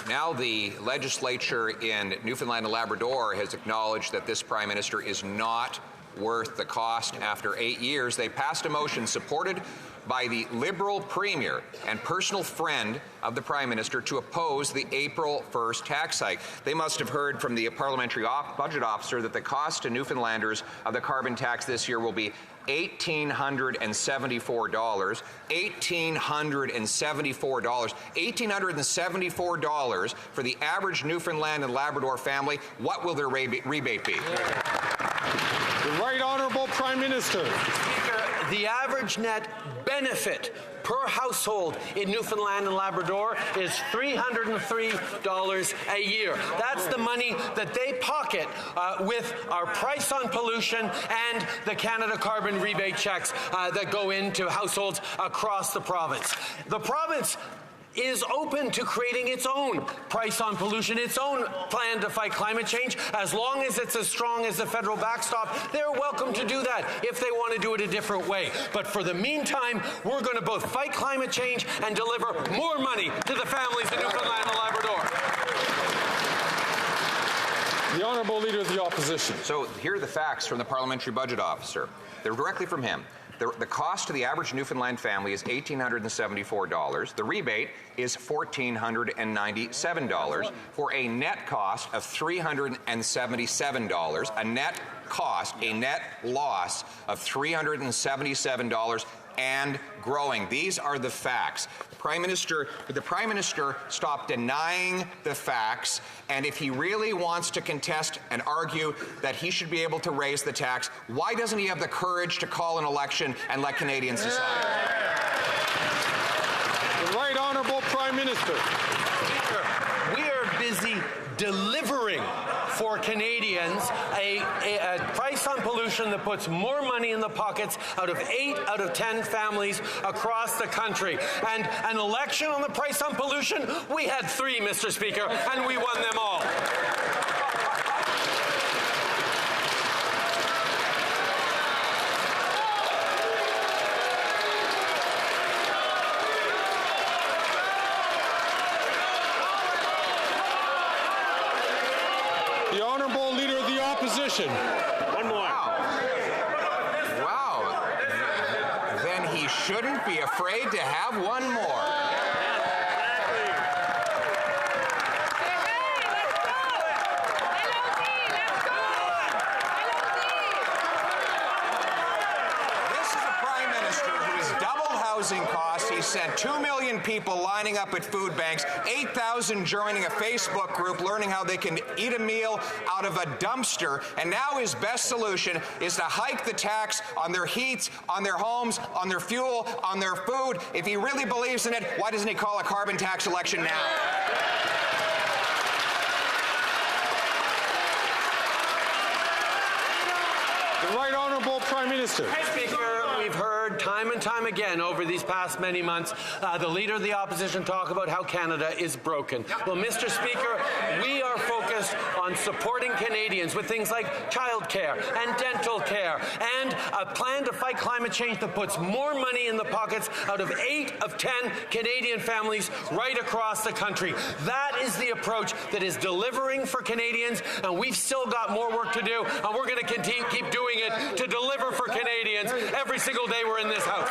Now the legislature in Newfoundland and Labrador has acknowledged that this Prime Minister is not worth the cost. After 8 years, they passed a motion supported by the Liberal Premier and personal friend of the Prime Minister to oppose the April 1st tax hike. They must have heard from the parliamentary budget officer that the cost to Newfoundlanders of the carbon tax this year will be $1,874. $1,874 for the average Newfoundland and Labrador family. What will their rebate be? The Right Honourable Prime Minister. Speaker, the average net benefit per household in Newfoundland and Labrador is $303 a year. That's the money that they pocket with our price on pollution and the Canada carbon rebate checks that go into households across the province. The province is open to creating its own price on pollution, its own plan to fight climate change. As long as it's as strong as the federal backstop, they're welcome to do that if they want to do it a different way. But for the meantime, we're going to both fight climate change and deliver more money to the families in Newfoundland and Labrador. The Honourable Leader of the Opposition. So here are the facts from the Parliamentary Budget Officer. They're directly from him. The cost to the average Newfoundland family is $1,874. The rebate is $1,497 for a net cost of $377. A net loss of $377 and growing. These are the facts. The Prime Minister stopped denying the facts, and if he really wants to contest and argue that he should be able to raise the tax, why doesn't he have the courage to call an election and let Canadians decide? The Right Honourable Prime Minister. Speaker, we are busy delivering for Canadians a price on pollution that puts more money in the pockets out of 8 out of 10 families across the country. And an election on the price on pollution, we had 3, Mr. Speaker, and we won them all. The Honourable Leader of the Opposition. One more. Wow. Then he shouldn't be afraid to have one more. This is a Prime Minister who has doubled housing costs. He sent 2 million people lining up at food banks, 8,000 joining a Facebook group learning how they can eat a meal out of a dumpster, and now his best solution is to hike the tax on their heats, on their homes, on their fuel, on their food. If he really believes in it, why doesn't he call a carbon tax election now? The Right Honourable Prime Minister. Speaker, we've heard time and time again over these past many months the Leader of the Opposition talk about how Canada is broken. Well, Mr. Speaker, we are focused on supporting Canadians with things like childcare and dental care and a plan to fight climate change that puts more money in the pockets out of 8 of 10 Canadian families right across the country. That is the approach that is delivering for Canadians, and we've still got more work to do, and we're going to keep doing it to deliver for Canadians every single day we're in this House.